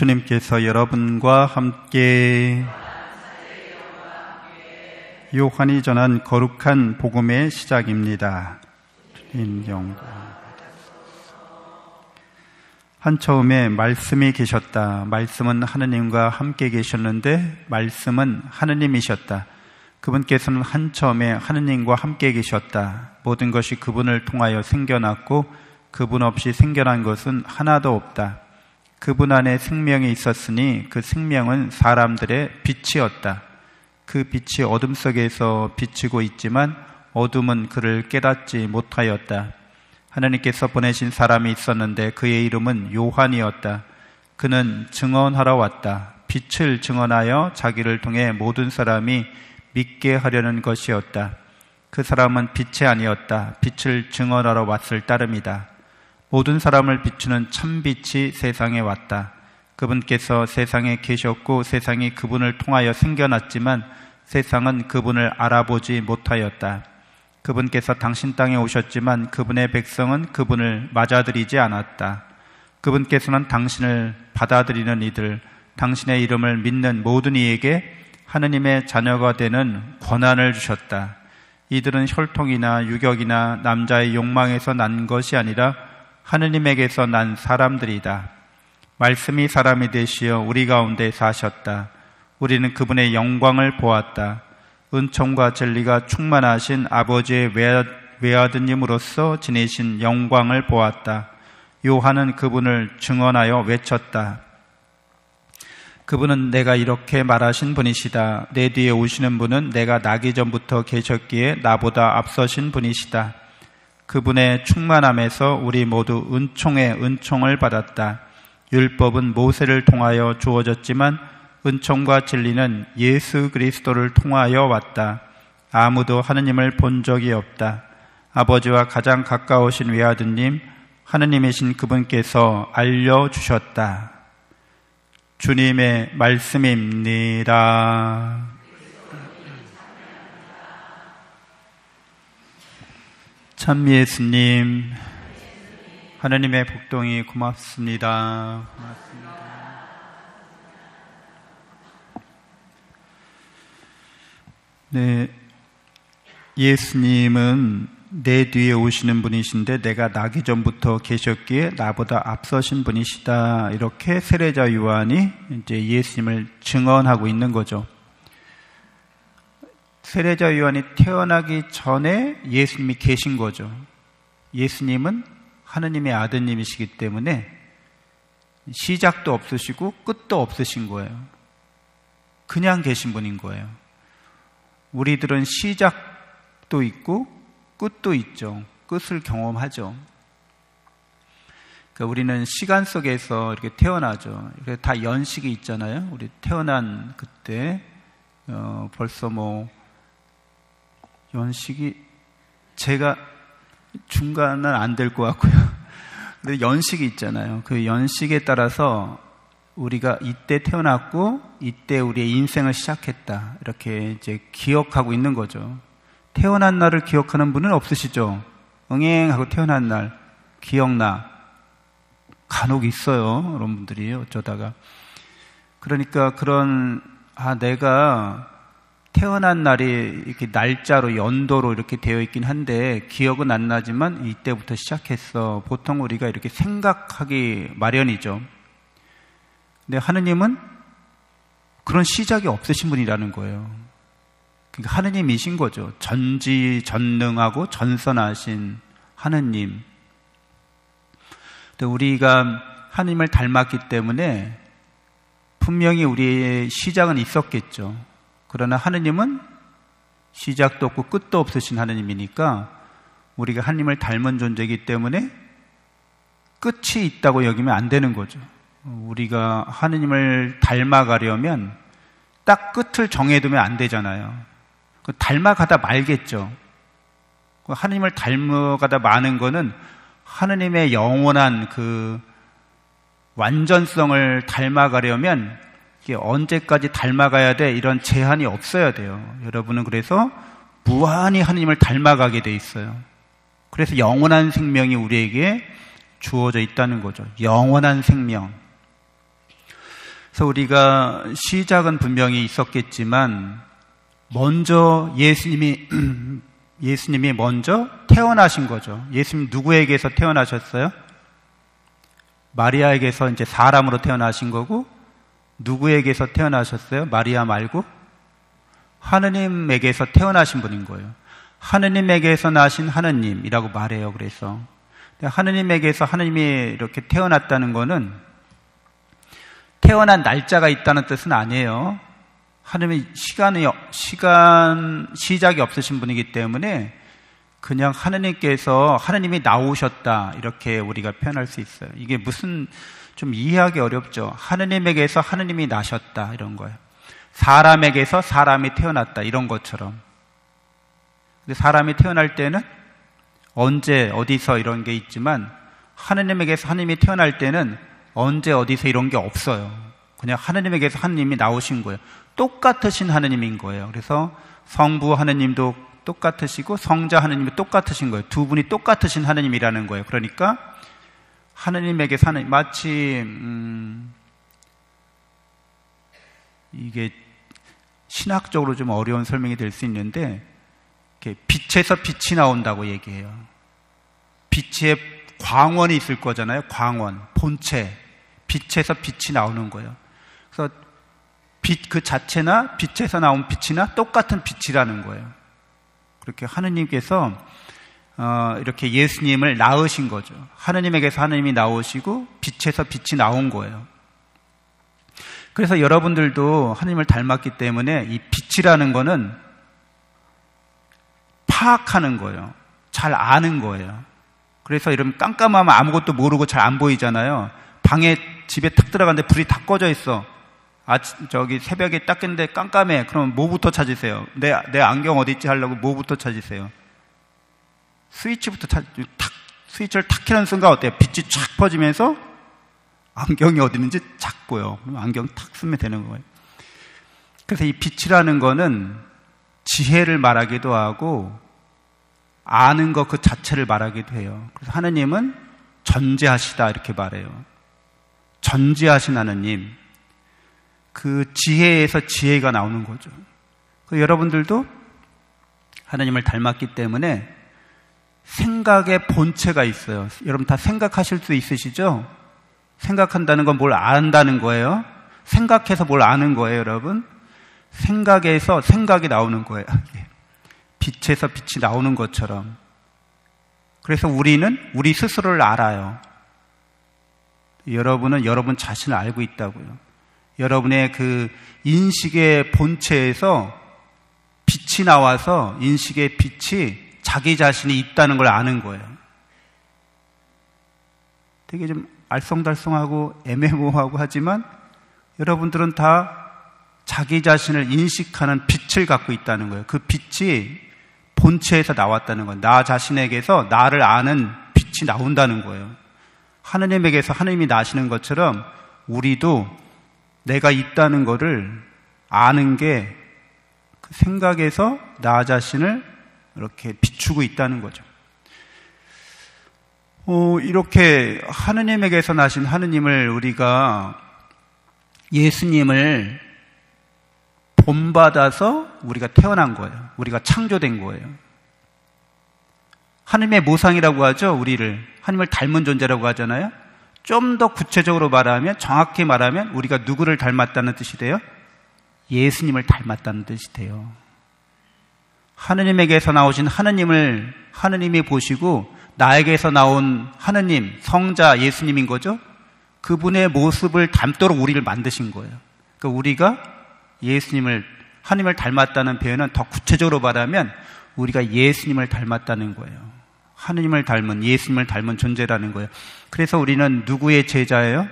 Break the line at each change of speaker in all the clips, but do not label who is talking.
주님께서 여러분과 함께 요한이 전한 거룩한 복음의 시작입니다. 주님 영광. 한처음에 말씀이 계셨다. 말씀은 하느님과 함께 계셨는데 말씀은 하느님이셨다. 그분께서는 한처음에 하느님과 함께 계셨다. 모든 것이 그분을 통하여 생겨났고 그분 없이 생겨난 것은 하나도 없다. 그분 안에 생명이 있었으니 그 생명은 사람들의 빛이었다. 그 빛이 어둠 속에서 비치고 있지만 어둠은 그를 깨닫지 못하였다. 하나님께서 보내신 사람이 있었는데 그의 이름은 요한이었다. 그는 증언하러 왔다. 빛을 증언하여 자기를 통해 모든 사람이 믿게 하려는 것이었다. 그 사람은 빛이 아니었다. 빛을 증언하러 왔을 따름이다. 모든 사람을 비추는 참빛이 세상에 왔다. 그분께서 세상에 계셨고 세상이 그분을 통하여 생겨났지만 세상은 그분을 알아보지 못하였다. 그분께서 당신 땅에 오셨지만 그분의 백성은 그분을 맞아들이지 않았다. 그분께서는 당신을 받아들이는 이들, 당신의 이름을 믿는 모든 이에게 하느님의 자녀가 되는 권한을 주셨다. 이들은 혈통이나 유격이나 남자의 욕망에서 난 것이 아니라 하느님에게서 난 사람들이다. 말씀이 사람이 되시어 우리 가운데 사셨다. 우리는 그분의 영광을 보았다. 은총과 진리가 충만하신 아버지의 외아드님으로서 지내신 영광을 보았다. 요한은 그분을 증언하여 외쳤다. 그분은 내가 이렇게 말하신 분이시다. 내 뒤에 오시는 분은 내가 나기 전부터 계셨기에 나보다 앞서신 분이시다. 그분의 충만함에서 우리 모두 은총의 은총을 받았다. 율법은 모세를 통하여 주어졌지만 은총과 진리는 예수 그리스도를 통하여 왔다. 아무도 하느님을 본 적이 없다. 아버지와 가장 가까우신 외아드님, 하느님이신 그분께서 알려주셨다. 주님의 말씀입니다. 참 예수님, 하느님의 복동이 고맙습니다. 고맙습니다. 네, 예수님은 내 뒤에 오시는 분이신데 내가 나기 전부터 계셨기에 나보다 앞서신 분이시다. 이렇게 세례자 요한이 이제 예수님을 증언하고 있는 거죠. 세례자 요한이 태어나기 전에 예수님이 계신 거죠. 예수님은 하느님의 아드님이시기 때문에 시작도 없으시고 끝도 없으신 거예요. 그냥 계신 분인 거예요. 우리들은 시작도 있고 끝도 있죠. 끝을 경험하죠. 그러니까 우리는 시간 속에서 이렇게 태어나죠. 이렇게 다 연식이 있잖아요. 우리 태어난 그때 벌써 연식이 제가 중간은 안 될 것 같고요. 근데 연식이 있잖아요. 그 연식에 따라서 우리가 이때 태어났고 이때 우리의 인생을 시작했다. 이렇게 이제 기억하고 있는 거죠. 태어난 날을 기억하는 분은 없으시죠? 응행하고 태어난 날 기억나. 간혹 있어요. 그런 분들이 어쩌다가. 그러니까 내가 태어난 날이 이렇게 날짜로 연도로 이렇게 되어 있긴 한데 기억은 안 나지만 이때부터 시작했어. 보통 우리가 이렇게 생각하기 마련이죠. 근데 하느님은 그런 시작이 없으신 분이라는 거예요. 그러니까 하느님이신 거죠. 전지전능하고 전선하신 하느님. 근데 우리가 하느님을 닮았기 때문에 분명히 우리의 시작은 있었겠죠. 그러나 하느님은 시작도 없고 끝도 없으신 하느님이니까 우리가 하느님을 닮은 존재이기 때문에 끝이 있다고 여기면 안 되는 거죠. 우리가 하느님을 닮아가려면 딱 끝을 정해두면 안 되잖아요. 닮아가다 말겠죠. 하느님을 닮아가다 마는 거는 하느님의 영원한 그 완전성을 닮아가려면 이게 언제까지 닮아가야 돼? 이런 제한이 없어야 돼요. 여러분은 그래서 무한히 하느님을 닮아가게 돼 있어요. 그래서 영원한 생명이 우리에게 주어져 있다는 거죠. 영원한 생명. 그래서 우리가 시작은 분명히 있었겠지만 먼저 예수님이 먼저 태어나신 거죠. 예수님 누구에게서 태어나셨어요? 마리아에게서 이제 사람으로 태어나신 거고, 누구에게서 태어나셨어요? 마리아 말고 하느님에게서 태어나신 분인 거예요. 하느님에게서 나신 하느님이라고 말해요. 그래서 하느님에게서 하느님이 이렇게 태어났다는 거는 태어난 날짜가 있다는 뜻은 아니에요. 하느님이 시작이 없으신 분이기 때문에 그냥 하느님이 나오셨다, 이렇게 우리가 표현할 수 있어요. 이게 무슨 좀 이해하기 어렵죠. 하느님에게서 하느님이 나셨다, 이런 거예요. 사람에게서 사람이 태어났다, 이런 것처럼. 근데 사람이 태어날 때는 언제 어디서 이런 게 있지만 하느님에게서 하느님이 태어날 때는 언제 어디서 이런 게 없어요. 그냥 하느님에게서 하느님이 나오신 거예요. 똑같으신 하느님인 거예요. 그래서 성부 하느님도 똑같으시고 성자 하느님도 똑같으신 거예요. 두 분이 똑같으신 하느님이라는 거예요. 그러니까 하느님에게서 하느님, 마치 이게 신학적으로 좀 어려운 설명이 될 수 있는데, 이렇게 빛에서 빛이 나온다고 얘기해요. 빛에 광원이 있을 거잖아요. 광원, 본체, 빛에서 빛이 나오는 거예요. 그래서 빛 그 자체나 빛에서 나온 빛이나 똑같은 빛이라는 거예요. 그렇게 하느님께서 이렇게 예수님을 낳으신 거죠. 하느님에게서 하느님이 나오시고 빛에서 빛이 나온 거예요. 그래서 여러분들도 하느님을 닮았기 때문에 이 빛이라는 거는 파악하는 거예요. 잘 아는 거예요. 그래서 이러면 깜깜하면 아무것도 모르고 잘 안 보이잖아요. 집에 탁 들어갔는데 불이 다 꺼져 있어. 새벽에 딱 깼는데 깜깜해. 그럼 뭐부터 찾으세요? 내 안경 어디 있지 하려고 뭐부터 찾으세요? 스위치를 탁 켜는 순간 어때요? 빛이 쫙 퍼지면서 안경이 어디 있는지 찾고요. 그럼 안경 탁 쓰면 되는 거예요. 그래서 이 빛이라는 거는 지혜를 말하기도 하고 아는 것 그 자체를 말하기도 해요. 그래서 하느님은 전지하시다, 이렇게 말해요. 전지하신 하느님. 그 지혜에서 지혜가 나오는 거죠. 여러분들도 하느님을 닮았기 때문에 생각의 본체가 있어요. 여러분 다 생각하실 수 있으시죠? 생각한다는 건 뭘 안다는 거예요. 생각해서 뭘 아는 거예요, 여러분. 생각에서 생각이 나오는 거예요. 빛에서 빛이 나오는 것처럼. 그래서 우리는 우리 스스로를 알아요. 여러분은 여러분 자신을 알고 있다고요. 여러분의 그 인식의 본체에서 빛이 나와서 인식의 빛이 자기 자신이 있다는 걸 아는 거예요. 되게 좀 알쏭달쏭하고 애매모호하고 하지만 여러분들은 다 자기 자신을 인식하는 빛을 갖고 있다는 거예요. 그 빛이 본체에서 나왔다는 거예요. 나 자신에게서 나를 아는 빛이 나온다는 거예요. 하느님에게서 하느님이 나시는 것처럼 우리도 내가 있다는 거를 아는 게 그 생각에서 나 자신을 이렇게 비추고 있다는 거죠. 이렇게 하느님에게서 나신 하느님을 우리가 예수님을 본받아서 우리가 태어난 거예요. 우리가 창조된 거예요. 하느님의 모상이라고 하죠. 우리를 하느님을 닮은 존재라고 하잖아요. 좀 더 구체적으로 말하면, 정확히 말하면 우리가 누구를 닮았다는 뜻이 돼요? 예수님을 닮았다는 뜻이 돼요. 하느님에게서 나오신 하느님을 하느님이 보시고 나에게서 나온 하느님, 성자 예수님인 거죠. 그분의 모습을 닮도록 우리를 만드신 거예요. 그러니까 우리가 하느님을 닮았다는 표현은 더 구체적으로 말하면 우리가 예수님을 닮았다는 거예요. 하느님을 닮은, 예수님을 닮은 존재라는 거예요. 그래서 우리는 누구의 제자예요?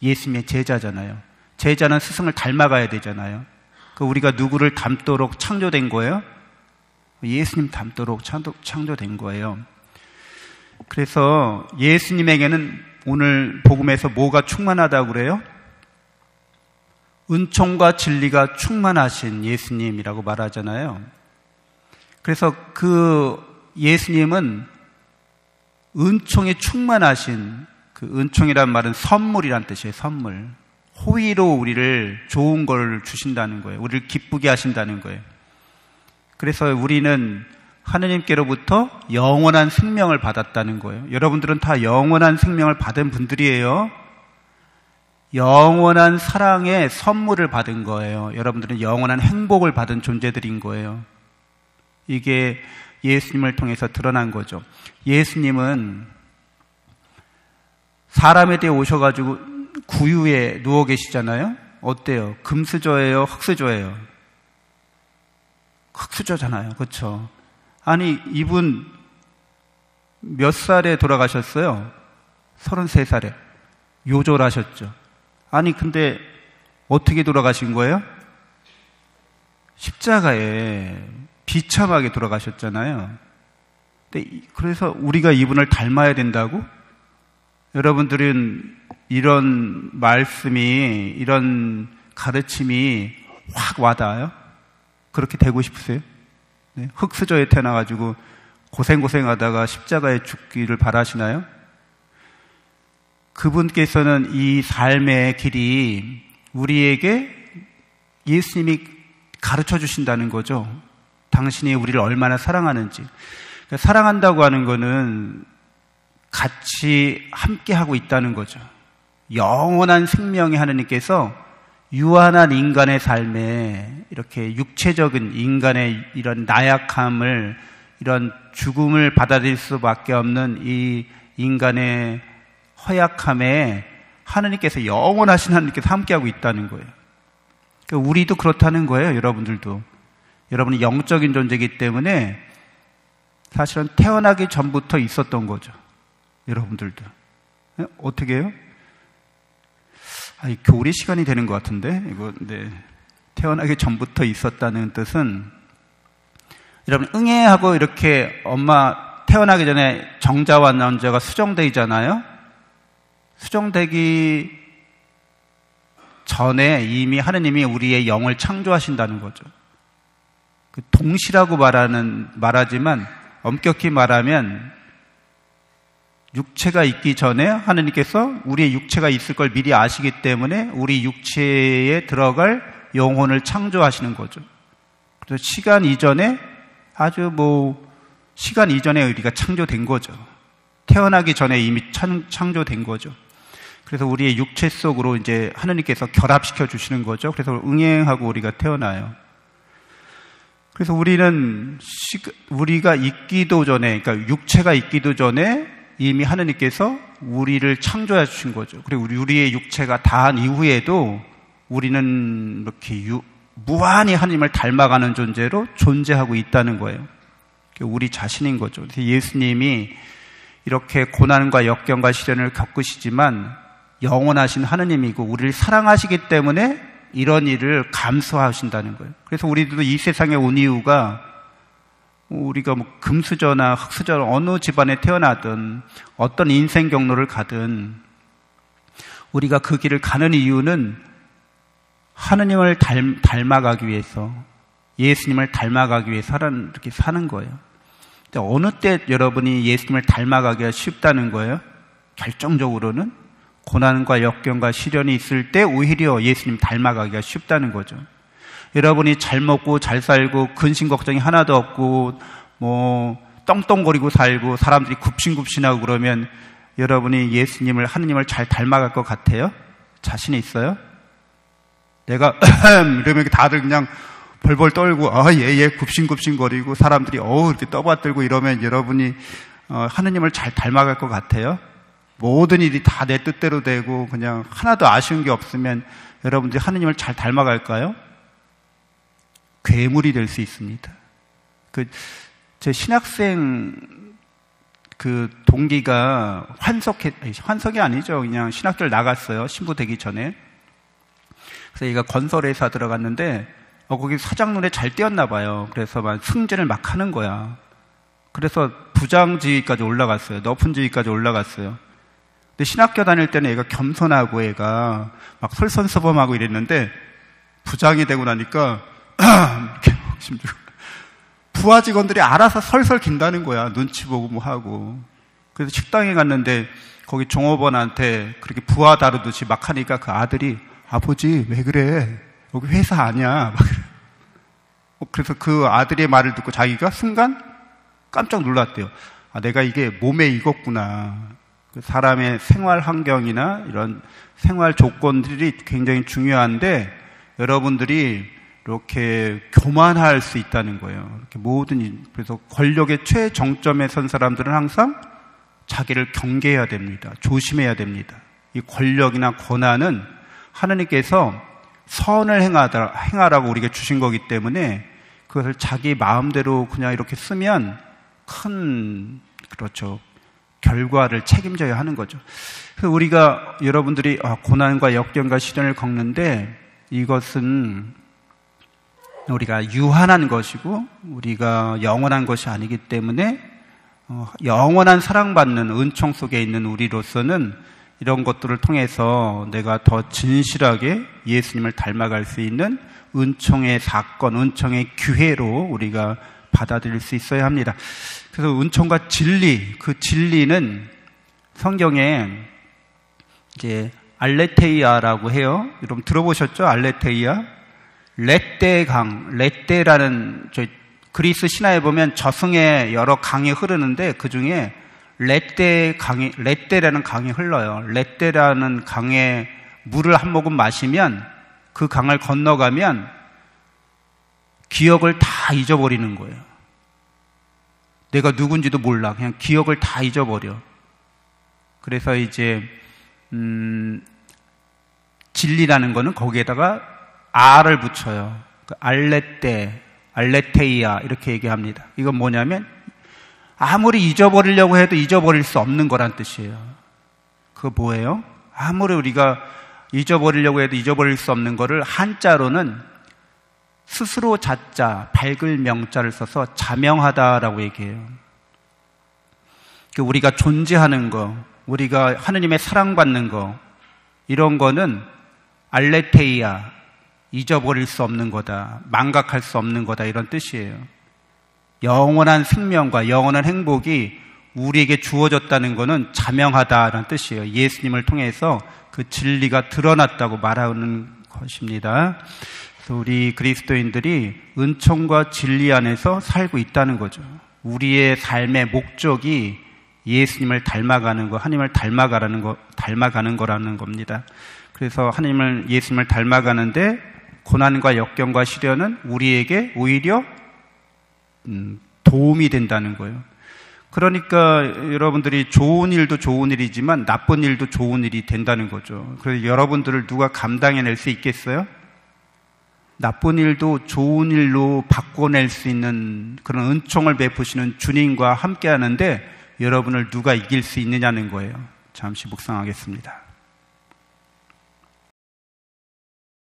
예수님의 제자잖아요. 제자는 스승을 닮아가야 되잖아요. 우리가 누구를 닮도록 창조된 거예요? 예수님 닮도록 창조된 거예요. 그래서 예수님에게는 오늘 복음에서 뭐가 충만하다고 그래요? 은총과 진리가 충만하신 예수님이라고 말하잖아요. 그래서 그 예수님은 은총이 충만하신, 그 은총이란 말은 선물이란 뜻이에요. 선물. 호의로 우리를 좋은 걸 주신다는 거예요. 우리를 기쁘게 하신다는 거예요. 그래서 우리는 하느님께로부터 영원한 생명을 받았다는 거예요. 여러분들은 다 영원한 생명을 받은 분들이에요. 영원한 사랑의 선물을 받은 거예요. 여러분들은 영원한 행복을 받은 존재들인 거예요. 이게 예수님을 통해서 드러난 거죠. 예수님은 사람에 대해 오셔가지고 구유에 누워 계시잖아요. 어때요? 금수저예요? 흙수저예요? 흙수저잖아요. 그렇죠? 아니, 이분 몇 살에 돌아가셨어요? 33살에. 요절하셨죠. 아니, 근데 어떻게 돌아가신 거예요? 십자가에 비참하게 돌아가셨잖아요. 근데 그래서 우리가 이분을 닮아야 된다고? 여러분들은 이런 말씀이, 이런 가르침이 확 와닿아요? 그렇게 되고 싶으세요? 네? 흙수저에 태어나가지고 고생하다가 십자가에 죽기를 바라시나요? 그분께서는 이 삶의 길이 우리에게 예수님이 가르쳐 주신다는 거죠. 당신이 우리를 얼마나 사랑하는지. 그러니까 사랑한다고 하는 거는 같이 함께하고 있다는 거죠. 영원한 생명의 하느님께서 유한한 인간의 삶에 이렇게 육체적인 인간의 이런 나약함을, 이런 죽음을 받아들일 수밖에 없는 이 인간의 허약함에 하느님께서, 영원하신 하느님께서 함께하고 있다는 거예요. 그러니까 우리도 그렇다는 거예요. 여러분들도. 여러분이 영적인 존재이기 때문에 사실은 태어나기 전부터 있었던 거죠. 여러분들도. 어떻게 해요? 교리 시간이 되는 것 같은데, 이거, 네. 태어나기 전부터 있었다는 뜻은, 여러분, 응애하고 이렇게 엄마 태어나기 전에 정자와 남자가 수정되잖아요? 수정되기 전에 이미 하느님이 우리의 영을 창조하신다는 거죠. 그 동시라고 말하지만, 엄격히 말하면, 육체가 있기 전에 하느님께서 우리의 육체가 있을 걸 미리 아시기 때문에 우리 육체에 들어갈 영혼을 창조하시는 거죠. 그래서 시간 이전에 시간 이전에 우리가 창조된 거죠. 태어나기 전에 이미 창조된 거죠. 그래서 우리의 육체 속으로 이제 하느님께서 결합시켜 주시는 거죠. 그래서 응행하고 우리가 태어나요. 그래서 우리가 있기도 전에, 그러니까 육체가 있기도 전에 이미 하느님께서 우리를 창조해 주신 거죠. 그리고 우리의 육체가 다한 이후에도 우리는 이렇게 무한히 하느님을 닮아가는 존재로 존재하고 있다는 거예요. 우리 자신인 거죠. 그래서 예수님이 이렇게 고난과 역경과 시련을 겪으시지만 영원하신 하느님이고 우리를 사랑하시기 때문에 이런 일을 감수하신다는 거예요. 그래서 우리도 이 세상에 온 이유가, 우리가 금수저나 흙수저 어느 집안에 태어나든 어떤 인생 경로를 가든 우리가 그 길을 가는 이유는 하느님을 닮아가기 위해서, 예수님을 닮아가기 위해서 이렇게 사는 거예요. 근데 어느 때 여러분이 예수님을 닮아가기가 쉽다는 거예요? 결정적으로는 고난과 역경과 시련이 있을 때 오히려 예수님 닮아가기가 쉽다는 거죠. 여러분이 잘 먹고 잘 살고 근심 걱정이 하나도 없고 떵떵거리고 살고 사람들이 굽신굽신하고 그러면 여러분이 예수님을, 하느님을 잘 닮아갈 것 같아요? 자신이 있어요? 내가 이러면 다들 그냥 벌벌 떨고 예 굽신굽신거리고 사람들이 이렇게 떠받들고 이러면 여러분이 하느님을 잘 닮아갈 것 같아요? 모든 일이 다 내 뜻대로 되고 그냥 하나도 아쉬운 게 없으면 여러분들이 하느님을 잘 닮아갈까요? 괴물이 될 수 있습니다. 제 신학생 동기가 환석이 아니죠. 그냥 신학교를 나갔어요. 신부 되기 전에. 그래서 얘가 건설회사 들어갔는데 거기 사장 눈에 잘 띄었나 봐요. 그래서 막 승진을 막 하는 거야. 그래서 부장 지위까지 올라갔어요. 높은 지위까지 올라갔어요. 근데 신학교 다닐 때는 얘가 겸손하고 얘가 막 솔선수범하고 이랬는데 부장이 되고 나니까 이렇게 부하 직원들이 알아서 설설 긴다는 거야. 눈치 보고 뭐 하고. 그래서 식당에 갔는데 거기 종업원한테 그렇게 부하 다루듯이 막 하니까 그 아들이 아버지 왜 그래? 여기 회사 아니야. 그래서 그 아들의 말을 듣고 자기가 순간 깜짝 놀랐대요. 내가 이게 몸에 익었구나. 사람의 생활 환경이나 이런 생활 조건들이 굉장히 중요한데 여러분들이 이렇게 교만할 수 있다는 거예요. 이렇게 그래서 권력의 최정점에 선 사람들은 항상 자기를 경계해야 됩니다. 조심해야 됩니다. 이 권력이나 권한은 하나님께서 선을 행하라고 우리에게 주신 거기 때문에 그것을 자기 마음대로 그냥 이렇게 쓰면 큰, 결과를 책임져야 하는 거죠. 그래서 우리가 여러분들이 고난과 역경과 시련을 겪는데 이것은 우리가 유한한 것이고 우리가 영원한 것이 아니기 때문에 영원한 사랑받는 은총 속에 있는 우리로서는 이런 것들을 통해서 내가 더 진실하게 예수님을 닮아갈 수 있는 은총의 사건, 은총의 기회로 우리가 받아들일 수 있어야 합니다. 그래서 은총과 진리, 그 진리는 성경에 이제 알레테이아라고 해요. 여러분 들어보셨죠? 알레테이아? 레떼라는 그리스 신화에 보면 저승에 여러 강이 흐르는데 그 중에 레떼라는 강이 흘러요. 레떼라는 강에 물을 한 모금 마시면 그 강을 건너가면 기억을 다 잊어버리는 거예요. 내가 누군지도 몰라. 그냥 기억을 다 잊어버려. 그래서 이제 진리라는 거는 거기에다가 R을 붙여요. 알레테이아 이렇게 얘기합니다. 이건 뭐냐면 아무리 잊어버리려고 해도 잊어버릴 수 없는 거란 뜻이에요. 그거 뭐예요? 아무리 우리가 잊어버리려고 해도 잊어버릴 수 없는 거를 한자로는 스스로 자자, 밝을 명자를 써서 자명하다라고 얘기해요. 우리가 존재하는 거, 우리가 하느님의 사랑받는 거, 이런 거는 알레테이아, 잊어버릴 수 없는 거다, 망각할 수 없는 거다, 이런 뜻이에요. 영원한 생명과 영원한 행복이 우리에게 주어졌다는 것은 자명하다라는 뜻이에요. 예수님을 통해서 그 진리가 드러났다고 말하는 것입니다. 그래서 우리 그리스도인들이 은총과 진리 안에서 살고 있다는 거죠. 우리의 삶의 목적이 예수님을 닮아가는 거, 하나님을 닮아가는 거라는 겁니다. 그래서 예수님을 닮아가는데 고난과 역경과 시련은 우리에게 오히려 도움이 된다는 거예요. 그러니까 여러분들이 좋은 일도 좋은 일이지만 나쁜 일도 좋은 일이 된다는 거죠. 그래서 여러분들을 누가 감당해낼 수 있겠어요? 나쁜 일도 좋은 일로 바꿔낼 수 있는 그런 은총을 베푸시는 주님과 함께 하는데 여러분을 누가 이길 수 있느냐는 거예요. 잠시 묵상하겠습니다.